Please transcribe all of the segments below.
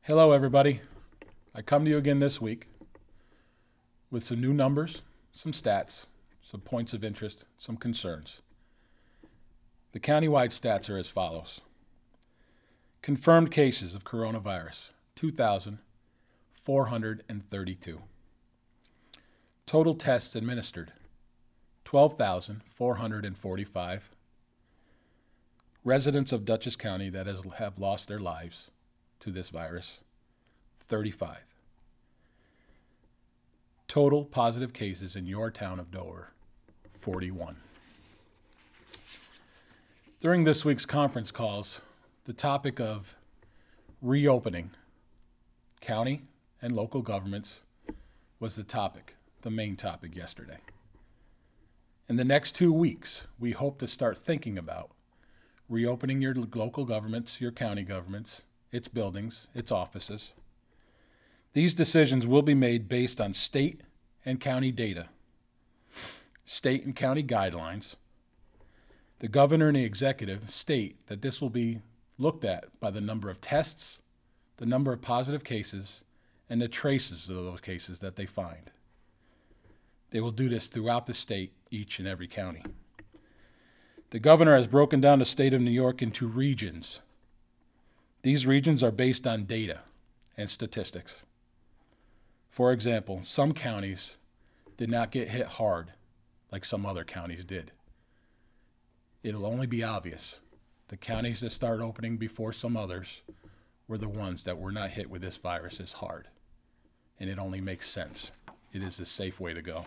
Hello, everybody. I come to you again this week with some new numbers, some stats, some points of interest, some concerns. The countywide stats are as follows. Confirmed cases of coronavirus, 2,432. Total tests administered, 12,445. Residents of Dutchess County that have lost their lives to this virus, 35. Total positive cases in your town of Dover, 41. During this week's conference calls, the topic of reopening county and local governments was the main topic yesterday. In the next 2 weeks, we hope to start thinking about reopening your local governments, your county governments, its buildings, its offices. These decisions will be made based on state and county data, state and county guidelines. The governor and the executive state that this will be looked at by the number of tests, the number of positive cases, and the traces of those cases that they find. They will do this throughout the state, each and every county. The governor has broken down the state of New York into regions. These regions are based on data and statistics. For example, some counties did not get hit hard like some other counties did. It'll only be obvious. The counties that start opening before some others were the ones that were not hit with this virus as hard. And it only makes sense. It is the safe way to go.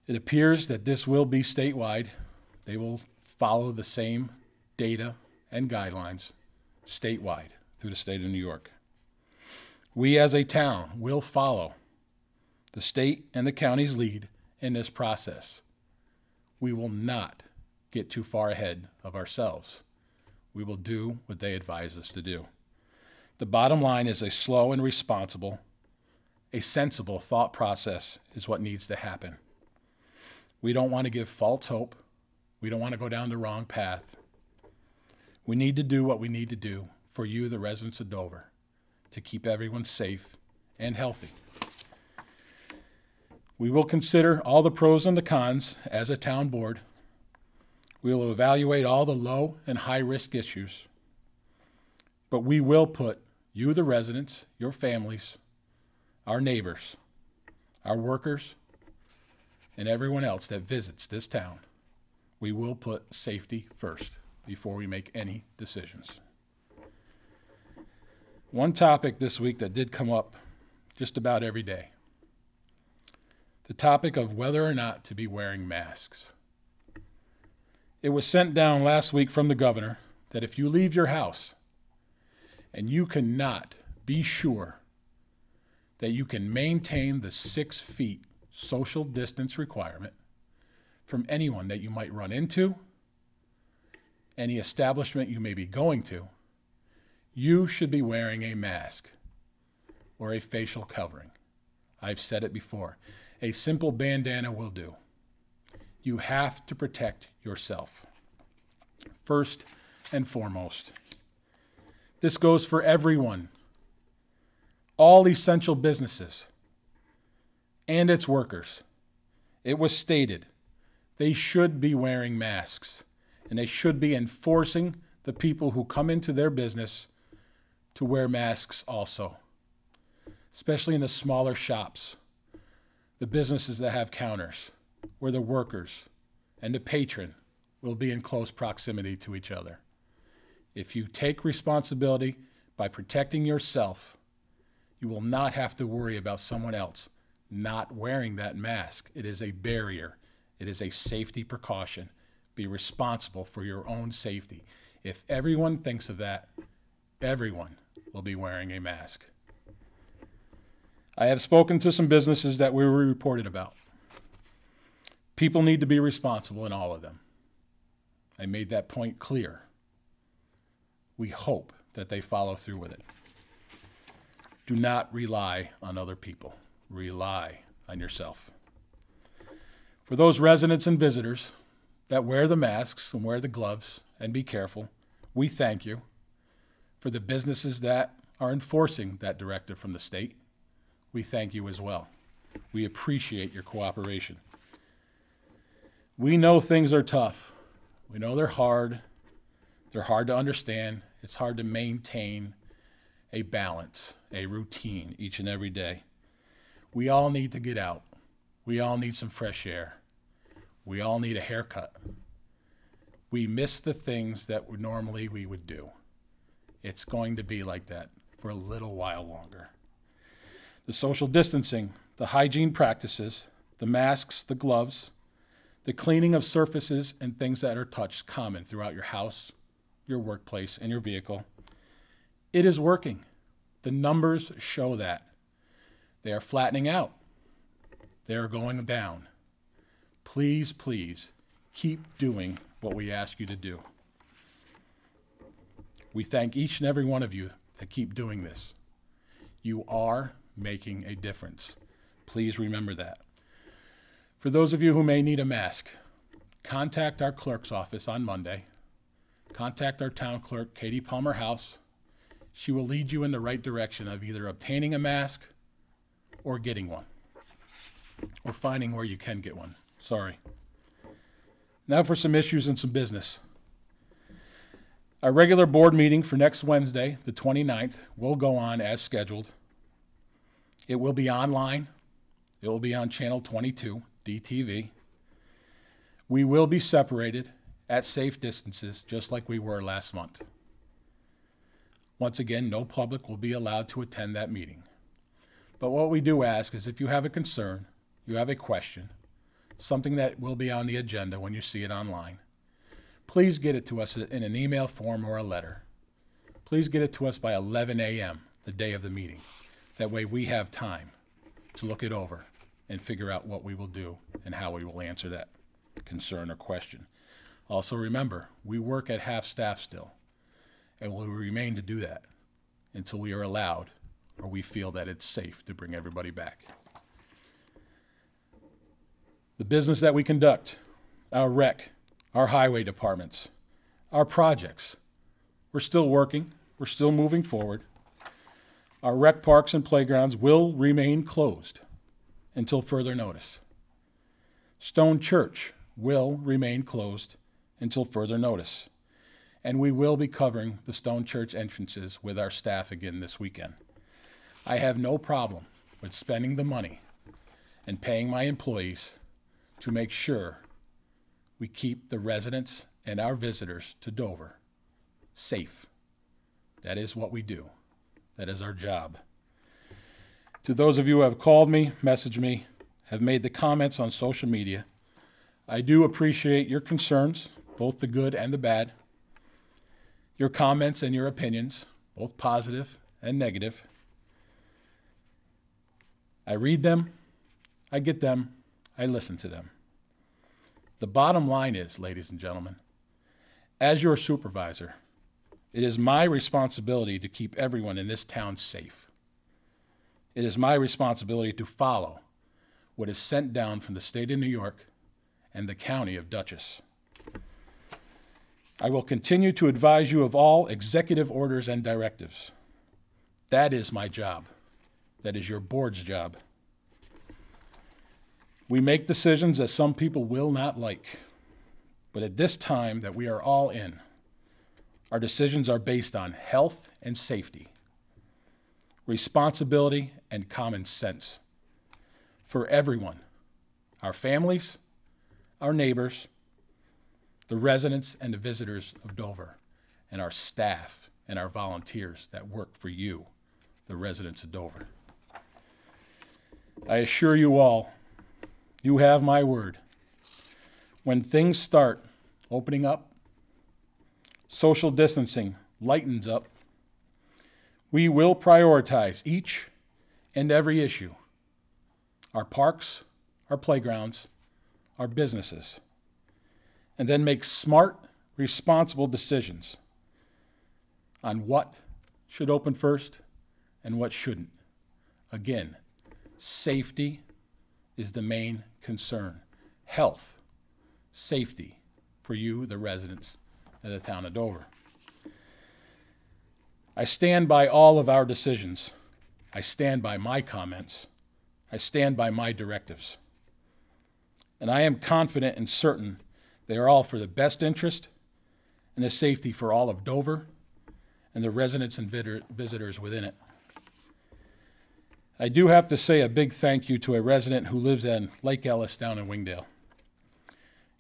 It appears that this will be statewide. They will follow the same data and guidelines statewide through the state of New York. We as a town will follow the state and the county's lead in this process. We will not get too far ahead of ourselves. We will do what they advise us to do. The bottom line is a slow and responsible, a sensible thought process is what needs to happen. We don't want to give false hope. We don't want to go down the wrong path. We need to do what we need to do for you, the residents of Dover, to keep everyone safe and healthy. We will consider all the pros and the cons as a town board. We will evaluate all the low and high risk issues. But we will put you, the residents, your families, our neighbors, our workers, and everyone else that visits this town, we will put safety first before we make any decisions. One topic this week that did come up just about every day, the topic of whether or not to be wearing masks. It was sent down last week from the governor that if you leave your house and you cannot be sure that you can maintain the 6 feet social distance requirement from anyone that you might run into, any establishment you may be going to, you should be wearing a mask or a facial covering. I've said it before. A simple bandana will do. You have to protect yourself, first and foremost. This goes for everyone, all essential businesses and its workers. It was stated they should be wearing masks. And they should be enforcing the people who come into their business to wear masks also, especially in the smaller shops, the businesses that have counters, where the workers and the patron will be in close proximity to each other. If you take responsibility by protecting yourself, you will not have to worry about someone else not wearing that mask. It is a barrier. It is a safety precaution. Be responsible for your own safety. If everyone thinks of that, everyone will be wearing a mask. I have spoken to some businesses that we were reported about. People need to be responsible in all of them. I made that point clear. We hope that they follow through with it. Do not rely on other people. Rely on yourself. For those residents and visitors that wear the masks and wear the gloves and be careful, we thank you. For the businesses that are enforcing that directive from the state, we thank you as well. We appreciate your cooperation. We know things are tough. We know they're hard. They're hard to understand. It's hard to maintain a balance, a routine each and every day. We all need to get out. We all need some fresh air. We all need a haircut. We miss the things that normally we would do. It's going to be like that for a little while longer. The social distancing, the hygiene practices, the masks, the gloves, the cleaning of surfaces and things that are touched common throughout your house, your workplace, and your vehicle. It is working. The numbers show that. They are flattening out. They are going down. Please, please, keep doing what we ask you to do. We thank each and every one of you that keep doing this. You are making a difference. Please remember that. For those of you who may need a mask, contact our clerk's office on Monday. Contact our town clerk, Katie Palmer House. She will lead you in the right direction of either obtaining a mask or getting one, or finding where you can get one. Sorry. Now for some issues and some business. Our regular board meeting for next Wednesday, the 29th, will go on as scheduled. It will be online. It will be on channel 22, DTV. We will be separated at safe distances, just like we were last month. Once again, no public will be allowed to attend that meeting. But what we do ask is if you have a concern, you have a question, something that will be on the agenda when you see it online, please get it to us in an email form or a letter. Please get it to us by 11 a.m. the day of the meeting. That way we have time to look it over and figure out what we will do and how we will answer that concern or question. Also remember, we work at half staff still, and will remain to do that until we are allowed or we feel that it's safe to bring everybody back. The business that we conduct, our rec, our highway departments, our projects, we're still working, we're still moving forward. Our rec parks and playgrounds will remain closed until further notice. Stone Church will remain closed until further notice. And we will be covering the Stone Church entrances with our staff again this weekend. I have no problem with spending the money and paying my employees to make sure we keep the residents and our visitors to Dover safe. That is what we do. That is our job. To those of you who have called me, messaged me, have made the comments on social media, I do appreciate your concerns, both the good and the bad, your comments and your opinions, both positive and negative. I read them, I get them, I listen to them. The bottom line is, ladies and gentlemen, as your supervisor, it is my responsibility to keep everyone in this town safe. It is my responsibility to follow what is sent down from the state of New York and the county of Dutchess. I will continue to advise you of all executive orders and directives. That is my job. That is your board's job. We make decisions that some people will not like, but at this time that we are all in, our decisions are based on health and safety, responsibility and common sense for everyone, our families, our neighbors, the residents and the visitors of Dover, and our staff and our volunteers that work for you, the residents of Dover. I assure you all, you have my word. When things start opening up, social distancing lightens up, we will prioritize each and every issue. Our parks, our playgrounds, our businesses, and then make smart, responsible decisions on what should open first and what shouldn't. Again, safety is the main concern. Health, safety for you, the residents of the town of Dover. I stand by all of our decisions. I stand by my comments. I stand by my directives. And I am confident and certain they are all for the best interest and the safety for all of Dover and the residents and visitors within it. I do have to say a big thank you to a resident who lives in Lake Ellis down in Wingdale.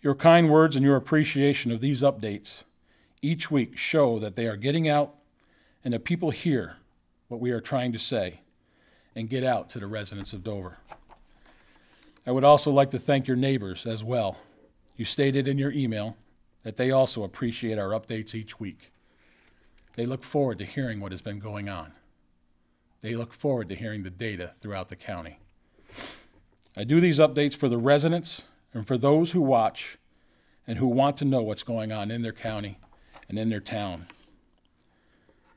Your kind words and your appreciation of these updates each week show that they are getting out and that people hear what we are trying to say and get out to the residents of Dover. I would also like to thank your neighbors as well. You stated in your email that they also appreciate our updates each week. They look forward to hearing what has been going on. They look forward to hearing the data throughout the county. I do these updates for the residents and for those who watch and who want to know what's going on in their county and in their town.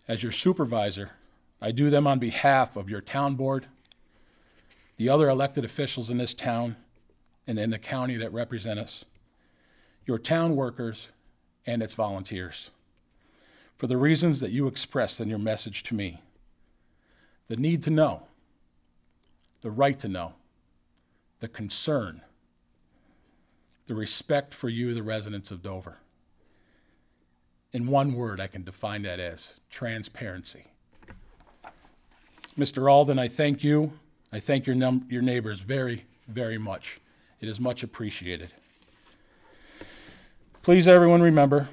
As your supervisor, I do them on behalf of your town board, the other elected officials in this town and in the county that represent us, your town workers, and its volunteers, for the reasons that you expressed in your message to me. The need to know, the right to know, the concern, the respect for you, the residents of Dover. In one word, I can define that as transparency. Mr. Alden, I thank you. I thank your neighbors very, very much. It is much appreciated. Please, everyone, remember,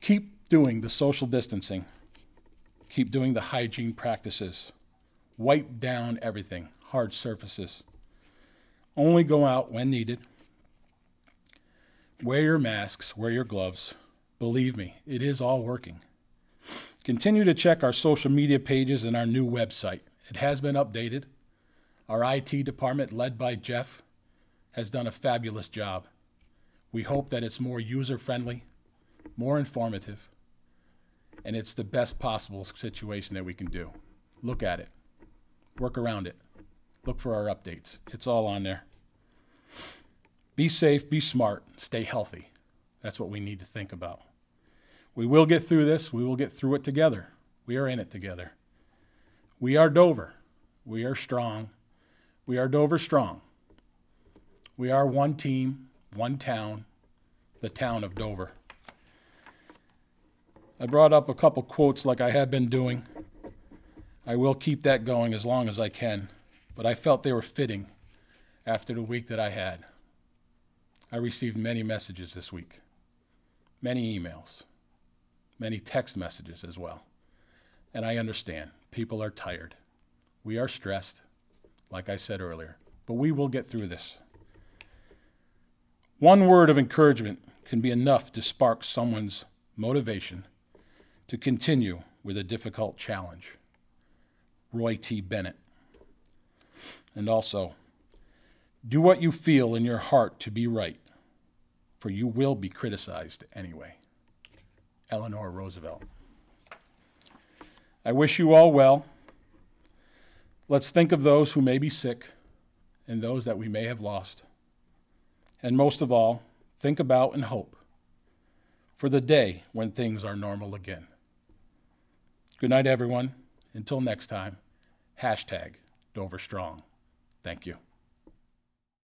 keep doing the social distancing. Keep doing the hygiene practices. Wipe down everything, hard surfaces. Only go out when needed. Wear your masks, wear your gloves. Believe me, it is all working. Continue to check our social media pages and our new website. It has been updated. Our IT department, led by Jeff, has done a fabulous job. We hope that it's more user-friendly, more informative, and it's the best possible situation that we can do. Look at it. Work around it. Look for our updates. It's all on there. Be safe, be smart, stay healthy. That's what we need to think about. We will get through this. We will get through it together. We are in it together. We are Dover. We are strong. We are Dover strong. We are one team, one town, the town of Dover. I brought up a couple quotes like I have been doing. I will keep that going as long as I can, but I felt they were fitting after the week that I had. I received many messages this week, many emails, many text messages as well. And I understand, people are tired. We are stressed, like I said earlier, but we will get through this. One word of encouragement can be enough to spark someone's motivation to continue with a difficult challenge. Roy T. Bennett. And also, do what you feel in your heart to be right, for you will be criticized anyway. Eleanor Roosevelt. I wish you all well. Let's think of those who may be sick and those that we may have lost. And most of all, think about and hope for the day when things are normal again. Good night, everyone. Until next time, #DoverStrong. Thank you.